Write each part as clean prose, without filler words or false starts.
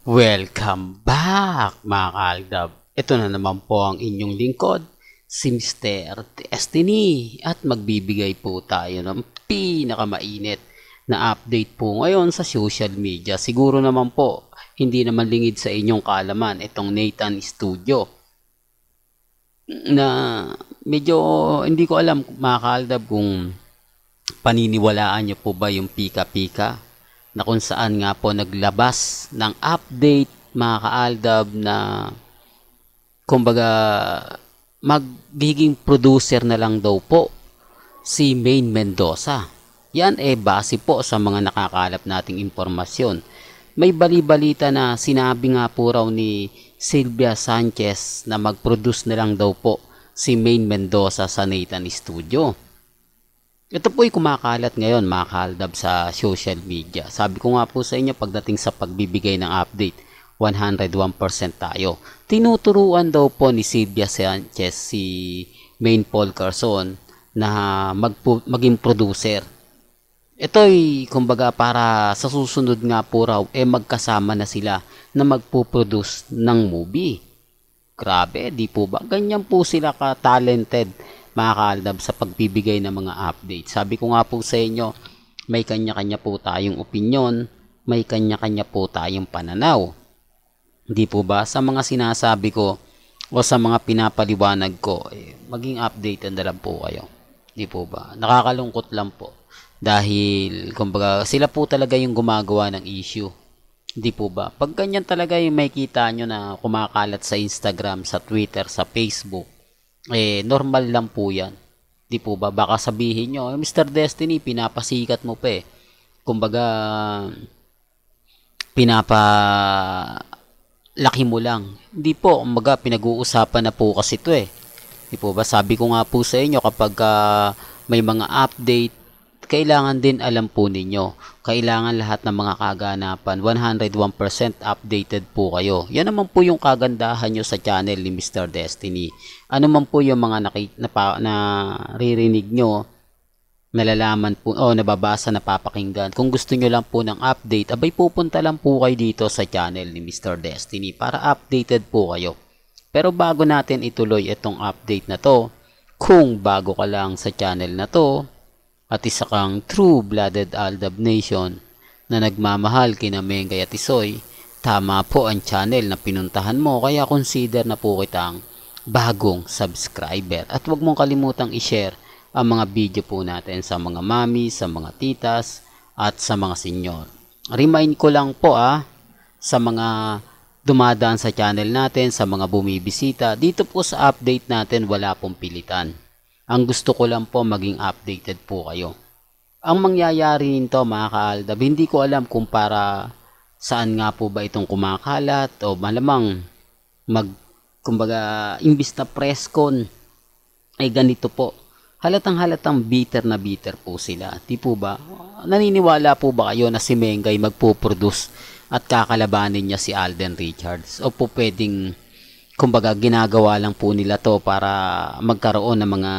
Welcome back mga kaaldab. Ito na naman po ang inyong lingkod, si Mr. Destiny at magbibigay po tayo ng pinakamainit na update po ngayon sa social media. Siguro naman po, hindi naman lingid sa inyong kaalaman itong Nathan Studio na medyo hindi ko alam mga kaaldab kung paniniwalaan nyo po ba yung pika-pika na kung saan nga po naglabas ng update mga kaaldab na kumbaga magiging producer na lang daw po si Maine Mendoza. Yan base po sa mga nakakalap nating impormasyon. May bali-balita na sinabi nga po raw ni Sylvia Sanchez na mag-produce na lang daw po si Maine Mendoza sa Nathan Studio. Ito po'y kumakalat ngayon mga kaaldab sa social media. Sabi ko nga po sa inyo pagdating sa pagbibigay ng update, 101% tayo. Tinuturuan daw po ni Sylvia Sanchez si Maine Paul Carson na maging producer. Ito'y kumbaga para sa susunod nga po raw magkasama na sila na magpo-produce ng movie. Grabe, di po ba? Ganyan po sila ka-talented mga kaaldab sa pagbibigay ng mga update. Sabi ko nga po sa inyo, may kanya-kanya po tayong opinyon, may kanya-kanya po tayong pananaw. Hindi po ba? Sa mga sinasabi ko o sa mga pinapaliwanag ko, maging updated na lang po kayo. Hindi po ba? Nakakalungkot lang po. Dahil, kumbaga, sila po talaga yung gumagawa ng issue. Hindi po ba? Pag ganyan talaga yung may kita nyo na kumakalat sa Instagram, sa Twitter, sa Facebook, normal lang po yan. Di po ba? Baka sabihin nyo, Mr. Destiny, pinapasikat mo pa Kumbaga, pinapalaki mo lang. Hindi po, kumbaga, pinag-uusapan na po kasi ito Di po ba? Sabi ko nga po sa inyo, kapag may mga update, kailangan din alam po ninyo. Kailangan lahat ng mga kaganapan 101% updated po kayo. Yan naman po yung kagandahan nyo sa channel ni Mr. Destiny. Ano man po yung mga naririnig nyo, nalalaman po o nababasa, napapakinggan. Kung gusto nyo lang po ng update, abay pupunta lang po kayo dito sa channel ni Mr. Destiny para updated po kayo. Pero bago natin ituloy itong update na to, kung bago ka lang sa channel na to, at isa kang true-blooded Aldab Nation na nagmamahal kina Mengay at Isoy, tama po ang channel na pinuntahan mo kaya consider na po kitang bagong subscriber. At huwag mong kalimutang i-share ang mga video po natin sa mga mami, sa mga titas, at sa mga senyor. Remind ko lang po sa mga dumadaan sa channel natin, sa mga bumibisita, dito po sa update natin wala pong pilitan. Ang gusto ko lang po maging updated po kayo. Ang mangyayari nito mga kaaldab, hindi ko alam kung para saan nga po ba itong kumakalat o malamang kumbaga imbis na press con ay ganito po. Halatang bitter na bitter po sila. Di po ba? Naniniwala po ba kayo na si Mengay magpo-produce at kakalabanin niya si Alden Richards? O po pwedeng kumbaga ginagawa lang po nila to para magkaroon ng mga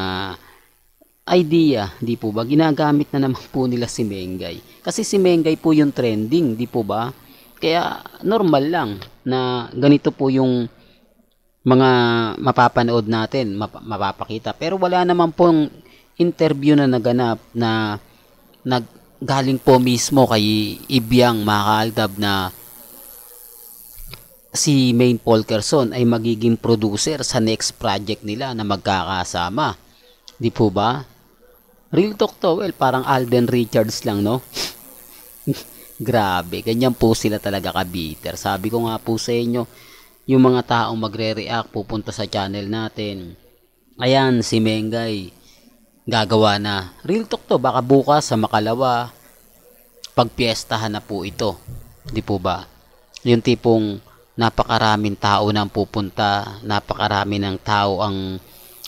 idea, di po ba? Ginagamit na naman po nila si Mengay. Kasi si Mengay po yung trending, di po ba? Kaya normal lang na ganito po yung mga mapapanood natin, mapapakita. Pero wala naman pong interview na naganap na galing po mismo kay Ibiang mga kaaldab na si Maine Paul Carson ay magiging producer sa next project nila na magkakasama. Di po ba? Real talk to, well, parang Alden Richards lang, no? Grabe, ganyan po sila talaga ka-bitter. Sabi ko nga po sa inyo, yung mga taong magre-react, pupunta sa channel natin. Ayan, si Mengay, gagawa na. Real talk to, baka bukas sa Makalawa, pagpiestahan na po ito. Di po ba? Yung tipong napakaraming tao nang pupunta, napakarami ng tao ang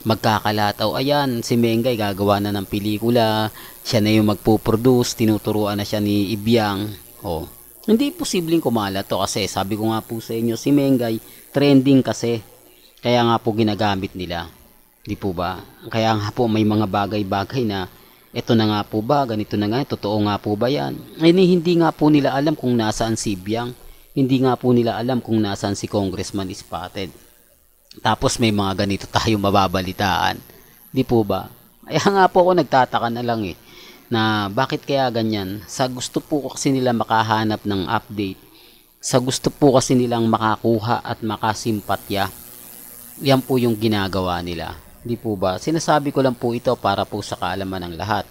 magkakalataw. Ayan, si Mengay gagawa na ng pelikula, siya na yung magpo-produce, tinuturuan na siya ni Ibiang. Hindi posibleng kumalat to kasi sabi ko nga po sa inyo, si Mengay trending kasi. Kaya nga po ginagamit nila. Di po ba? Kaya nga po may mga bagay-bagay na ito na nga po ba, ganito na nga, totoo nga po ba yan? Hindi nga po nila alam kung nasaan si Ibiang. hindi nga po nila alam kung nasaan si Congressman Spotted. Tapos may mga ganito tayo mababalitaan. Di po ba? Kaya nga po ako nagtataka na lang na bakit kaya ganyan. Sa gusto po kasi nila makahanap ng update, sa gusto po kasi nilang makakuha at makasimpatya, yan po yung ginagawa nila. Di po ba? Sinasabi ko lang po ito para po sa kaalaman ng lahat,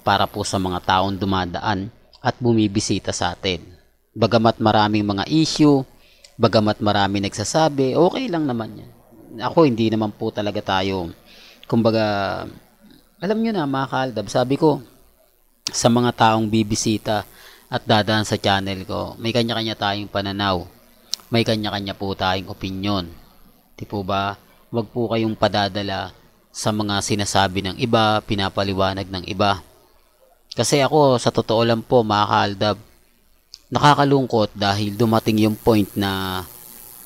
para po sa mga taong dumadaan at bumibisita sa atin. Bagamat maraming mga issue, bagamat maraming nagsasabi, okay lang naman yan. Ako hindi naman po talaga tayo, kumbaga, alam nyo na mga kaaldab, sabi ko sa mga taong bibisita at dadaan sa channel ko, may kanya-kanya tayong pananaw, may kanya-kanya po tayong opinyon. Di po ba? Wag po kayong padadala sa mga sinasabi ng iba, pinapaliwanag ng iba. Kasi ako, sa totoo lang po mga kaaldab, nakakalungkot dahil dumating yung point na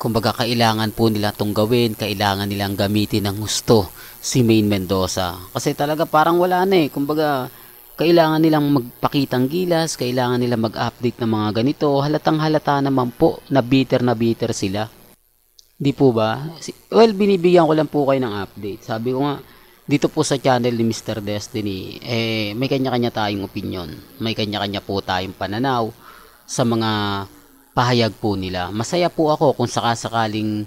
kumbaga kailangan po nila itong gawin, kailangan nilang gamitin ng gusto si Maine Mendoza. Kasi talaga parang wala na kumbaga kailangan nilang magpakitang gilas, kailangan nilang mag-update ng mga ganito. Halatang halata naman po na bitter sila. Di po ba? Well, binibigyan ko lang po kayo ng update. Sabi ko nga, dito po sa channel ni Mr. Destiny, may kanya-kanya tayong opinion. May kanya-kanya po tayong pananaw sa mga pahayag po nila. Masaya po ako kung sakasakaling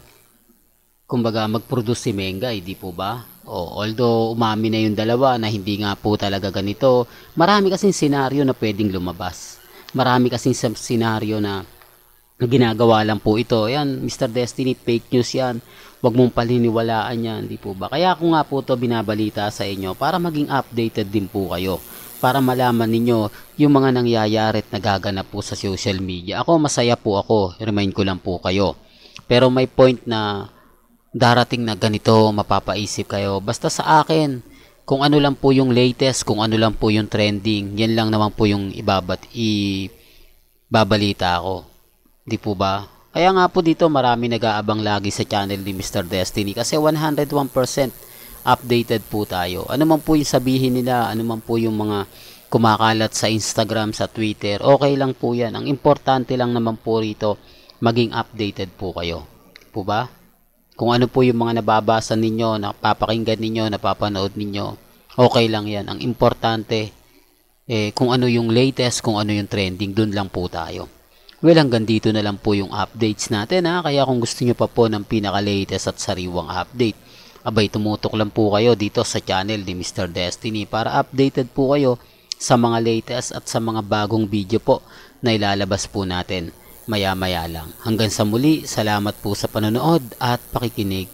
kumbaga mag-produce si Mengay, di po ba? Although umami na yung dalawa na hindi nga po talaga ganito, marami kasing senaryo na pwedeng lumabas. Marami kasing senaryo na ginagawa lang po ito. Yan, Mr. Destiny, fake news yan. Huwag mong paliniwalaan yan, di po ba? Kaya ako nga po ito binabalita sa inyo para maging updated din po kayo. Para malaman ninyo yung mga nangyayari at nagaganap po sa social media. Ako, masaya po ako. Remind ko lang po kayo. Pero may point na darating na ganito, mapapaisip kayo. Basta sa akin, kung ano lang po yung latest, kung ano lang po yung trending, yan lang naman po yung ibabalita ako. Di po ba? Kaya nga po dito marami nag-aabang lagi sa channel ni Mr. Destiny kasi 101% updated po tayo. Ano man po yung sabihin nila, ano man po yung mga kumakalat sa Instagram, sa Twitter, okay lang po yan. Ang importante lang naman po rito, maging updated po kayo. Po ba? Kung ano po yung mga nababasa ninyo, napapakinggan ninyo, napapanood ninyo, okay lang yan. Ang importante, kung ano yung latest, kung ano yung trending, dun lang po tayo. Well, hanggang dito na lang po yung updates natin Kaya kung gusto nyo pa po ng pinaka-latest at sariwang update, abay tumutok lang po kayo dito sa channel ni Mr. Destiny para updated po kayo sa mga latest at sa mga bagong video po na ilalabas po natin maya-maya lang. Hanggang sa muli, salamat po sa panonood at pakikinig.